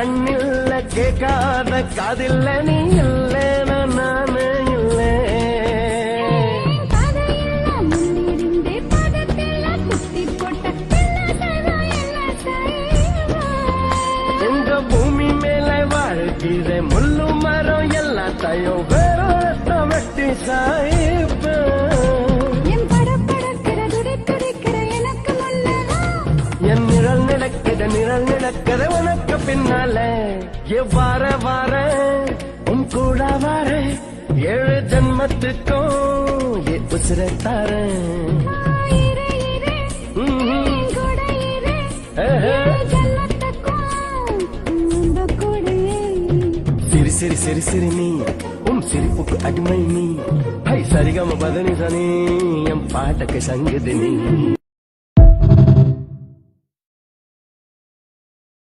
கண்ணில்ல கேட்காத காதில்ல நீ இல்ல நானே இல்லை. எங்க பூமி மேல வாழ்கிற முள்ளு மரம் எல்லாத்தையும் வேற வெட்டி சாய்ப்ப. என் நிழல் நடக்கிற உனக்கு பின்னால எவ்வாற வார உன் கூட வார 7 ஜன்மத்துக்கும் உசிர தார. சிரி சிரி சிரி சிரி நீ உன் சிரிப்புக்கு அடிமை நீ. சரிகம பதனி சனி என் பாட்டுக்கு சங்கதி நீ.